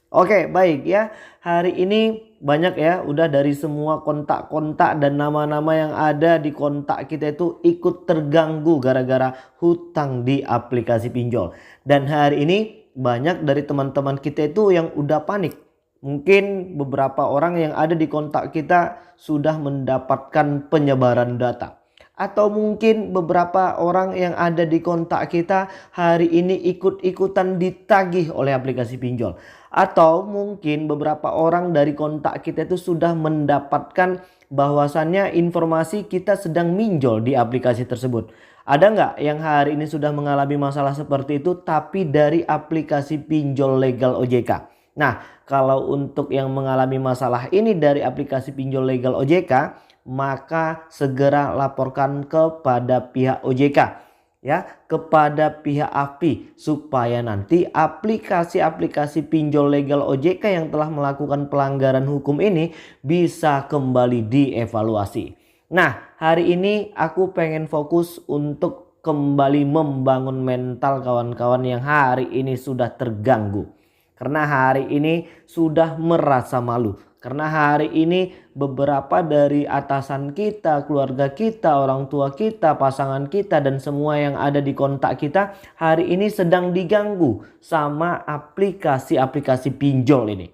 Oke, baik ya. Hari ini banyak ya, udah dari semua kontak-kontak dan nama-nama yang ada di kontak kita itu ikut terganggu gara-gara hutang di aplikasi pinjol. Dan hari ini banyak dari teman-teman kita itu yang udah panik. Mungkin beberapa orang yang ada di kontak kita sudah mendapatkan penyebaran data. Atau mungkin beberapa orang yang ada di kontak kita hari ini ikut-ikutan ditagih oleh aplikasi pinjol. Atau mungkin beberapa orang dari kontak kita itu sudah mendapatkan bahwasannya informasi kita sedang minjol di aplikasi tersebut. Ada nggak yang hari ini sudah mengalami masalah seperti itu tapi dari aplikasi pinjol legal OJK? Nah, kalau untuk yang mengalami masalah ini dari aplikasi pinjol legal OJK, maka segera laporkan kepada pihak OJK ya, kepada pihak API supaya nanti aplikasi-aplikasi pinjol legal OJK yang telah melakukan pelanggaran hukum ini bisa kembali dievaluasi. Nah, hari ini aku pengen fokus untuk kembali membangun mental kawan-kawan yang hari ini sudah terganggu. Karena hari ini sudah merasa malu. Karena hari ini beberapa dari atasan kita, keluarga kita, orang tua kita, pasangan kita dan semua yang ada di kontak kita hari ini sedang diganggu sama aplikasi-aplikasi pinjol ini.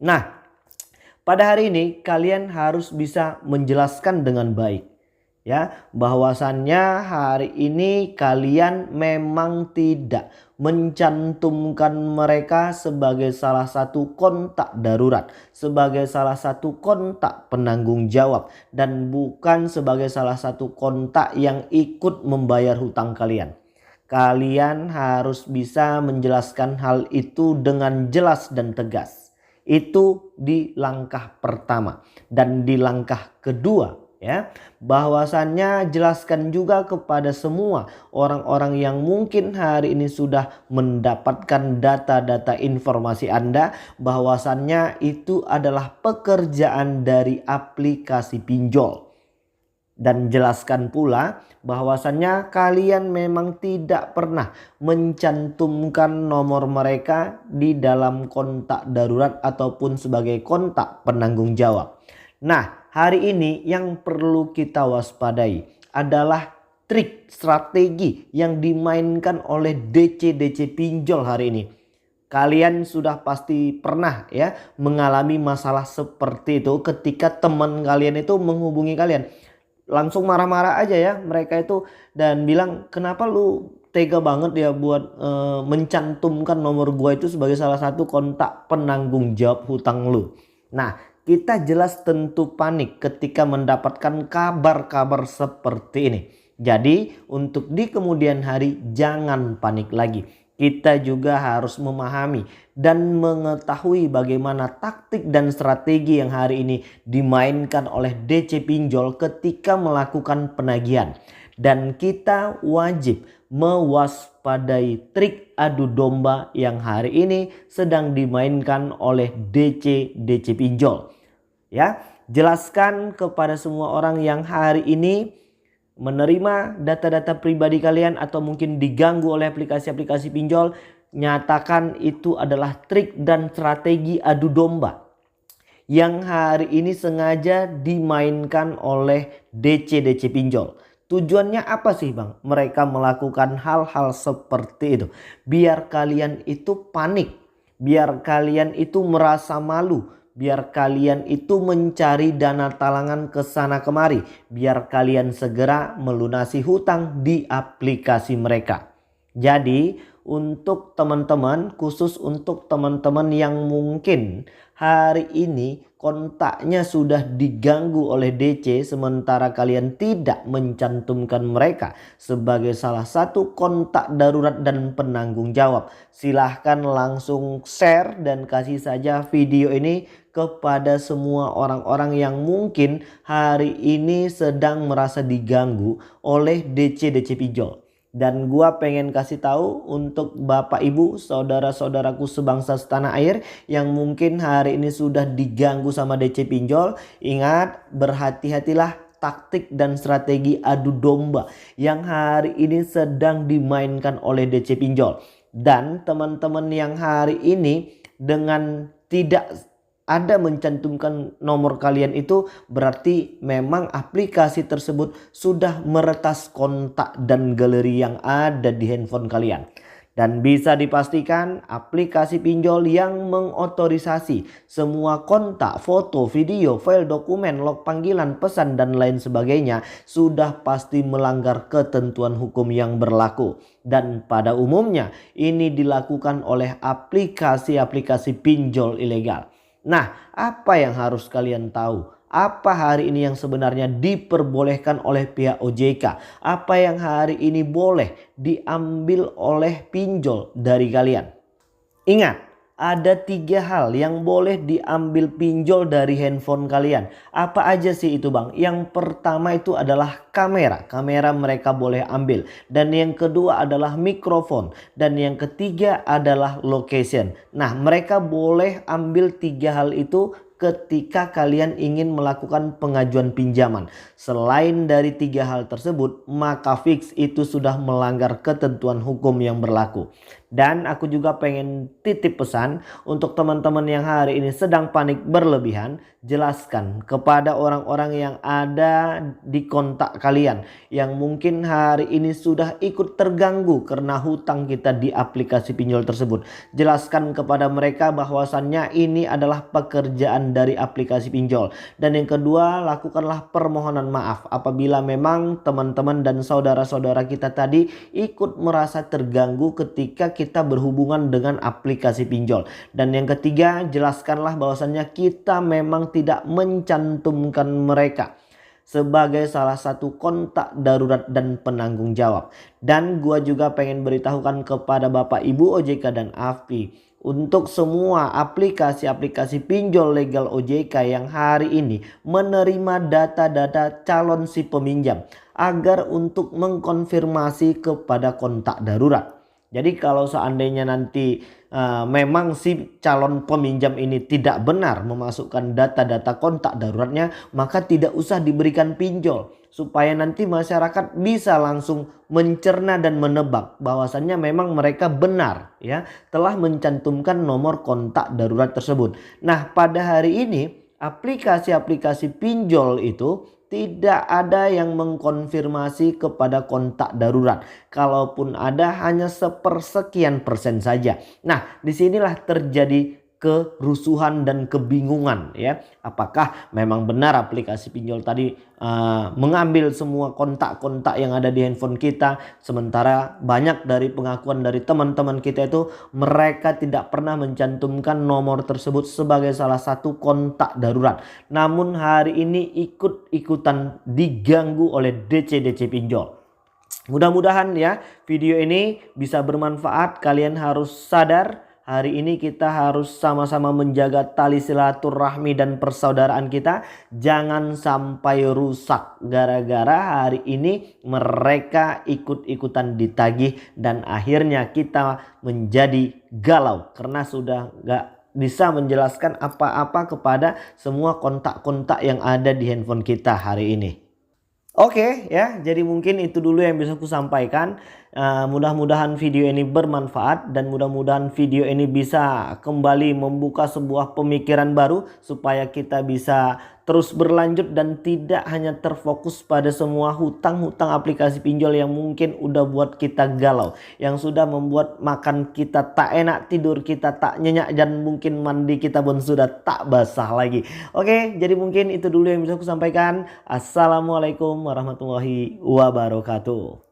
Nah, pada hari ini kalian harus bisa menjelaskan dengan baik ya, bahwasannya hari ini kalian memang tidak mencantumkan mereka sebagai salah satu kontak darurat, sebagai salah satu kontak penanggung jawab, dan bukan sebagai salah satu kontak yang ikut membayar hutang kalian. Kalian harus bisa menjelaskan hal itu dengan jelas dan tegas. Itu di langkah pertama. Dan di langkah kedua ya, bahwasannya jelaskan juga kepada semua orang-orang yang mungkin hari ini sudah mendapatkan data-data informasi Anda, bahwasannya itu adalah pekerjaan dari aplikasi pinjol. Dan jelaskan pula bahwasannya kalian memang tidak pernah mencantumkan nomor mereka di dalam kontak darurat ataupun sebagai kontak penanggung jawab. Nah, hari ini yang perlu kita waspadai adalah trik strategi yang dimainkan oleh DC-DC pinjol hari ini. Kalian sudah pasti pernah ya mengalami masalah seperti itu ketika teman kalian itu menghubungi kalian. Langsung marah-marah aja ya mereka itu dan bilang, kenapa lu tega banget ya buat mencantumkan nomor gua itu sebagai salah satu kontak penanggung jawab hutang lu. Nah, kita jelas tentu panik ketika mendapatkan kabar-kabar seperti ini. Jadi untuk di kemudian hari jangan panik lagi. Kita juga harus memahami dan mengetahui bagaimana taktik dan strategi yang hari ini dimainkan oleh DC pinjol ketika melakukan penagihan. Dan kita wajib mewaspadai trik adu domba yang hari ini sedang dimainkan oleh DC pinjol. Ya, jelaskan kepada semua orang yang hari ini menerima data-data pribadi kalian atau mungkin diganggu oleh aplikasi-aplikasi pinjol, nyatakan itu adalah trik dan strategi adu domba yang hari ini sengaja dimainkan oleh DC pinjol. Tujuannya apa sih bang? Mereka melakukan hal-hal seperti itu biar kalian itu panik, biar kalian itu merasa malu, biar kalian itu mencari dana talangan ke sana kemari, biar kalian segera melunasi hutang di aplikasi mereka. Jadi untuk teman-teman, khusus untuk teman-teman yang mungkin hari ini kontaknya sudah diganggu oleh DC sementara kalian tidak mencantumkan mereka sebagai salah satu kontak darurat dan penanggung jawab, silahkan langsung share dan kasih saja video ini kepada semua orang-orang yang mungkin hari ini sedang merasa diganggu oleh DC pinjol. Dan gua pengen kasih tahu untuk bapak ibu saudara-saudaraku sebangsa setanah air yang mungkin hari ini sudah diganggu sama DC pinjol. Ingat, berhati-hatilah taktik dan strategi adu domba yang hari ini sedang dimainkan oleh DC pinjol. Dan teman-teman yang hari ini dengan tidak ada mencantumkan nomor kalian itu, berarti memang aplikasi tersebut sudah meretas kontak dan galeri yang ada di handphone kalian. Dan bisa dipastikan aplikasi pinjol yang mengotorisasi semua kontak, foto, video, file dokumen, log panggilan, pesan dan lain sebagainya sudah pasti melanggar ketentuan hukum yang berlaku. Dan pada umumnya ini dilakukan oleh aplikasi-aplikasi pinjol ilegal. Nah, apa yang harus kalian tahu? Apa hari ini yang sebenarnya diperbolehkan oleh pihak OJK? Apa yang hari ini boleh diambil oleh pinjol dari kalian? Ingat, ada 3 hal yang boleh diambil pinjol dari handphone kalian. Apa aja sih itu bang? Yang pertama itu adalah kamera. Kamera mereka boleh ambil. Dan yang kedua adalah mikrofon. Dan yang ketiga adalah location. Nah, mereka boleh ambil 3 hal itu ketika kalian ingin melakukan pengajuan pinjaman. Selain dari 3 hal tersebut, maka fix itu sudah melanggar ketentuan hukum yang berlaku. Dan aku juga pengen titip pesan untuk teman-teman yang hari ini sedang panik berlebihan. Jelaskan kepada orang-orang yang ada di kontak kalian yang mungkin hari ini sudah ikut terganggu karena hutang kita di aplikasi pinjol tersebut. Jelaskan kepada mereka bahwasannya ini adalah pekerjaan dari aplikasi pinjol. Dan yang kedua, lakukanlah permohonan maaf apabila memang teman-teman dan saudara-saudara kita tadi ikut merasa terganggu ketika kita berhubungan dengan aplikasi pinjol. Dan yang ketiga, jelaskanlah bahwasannya kita memang tidak mencantumkan mereka sebagai salah satu kontak darurat dan penanggung jawab. Dan gua juga pengen beritahukan kepada Bapak Ibu OJK dan AFPI, untuk semua aplikasi-aplikasi pinjol legal OJK yang hari ini menerima data-data calon si peminjam agar untuk mengkonfirmasi kepada kontak darurat. Jadi kalau seandainya nanti memang si calon peminjam ini tidak benar memasukkan data-data kontak daruratnya, maka tidak usah diberikan pinjol. Supaya nanti masyarakat bisa langsung mencerna dan menebak bahwasannya memang mereka benar ya telah mencantumkan nomor kontak darurat tersebut. Nah, pada hari ini aplikasi-aplikasi pinjol itu tidak ada yang mengkonfirmasi kepada kontak darurat. Kalaupun ada, hanya sepersekian% saja. Nah, disinilah terjadi kerusuhan dan kebingungan ya. Apakah memang benar aplikasi pinjol tadi mengambil semua kontak-kontak yang ada di handphone kita, sementara banyak dari pengakuan dari teman-teman kita itu mereka tidak pernah mencantumkan nomor tersebut sebagai salah satu kontak darurat, namun hari ini ikut-ikutan diganggu oleh DC-DC pinjol. Mudah-mudahan ya video ini bisa bermanfaat. Kalian harus sadar, hari ini kita harus sama-sama menjaga tali silaturahmi dan persaudaraan kita. Jangan sampai rusak gara-gara hari ini mereka ikut-ikutan ditagih dan akhirnya kita menjadi galau karena sudah gak bisa menjelaskan apa-apa kepada semua kontak-kontak yang ada di handphone kita hari ini. Oke ya, jadi mungkin itu dulu yang bisa aku sampaikan. Mudah-mudahan video ini bermanfaat dan mudah-mudahan video ini bisa kembali membuka sebuah pemikiran baru supaya kita bisa terus berlanjut dan tidak hanya terfokus pada semua hutang-hutang aplikasi pinjol yang mungkin udah buat kita galau, yang sudah membuat makan kita tak enak, tidur kita tak nyenyak, dan mungkin mandi kita pun sudah tak basah lagi. Oke, jadi mungkin itu dulu yang bisa aku sampaikan. Assalamualaikum warahmatullahi wabarakatuh.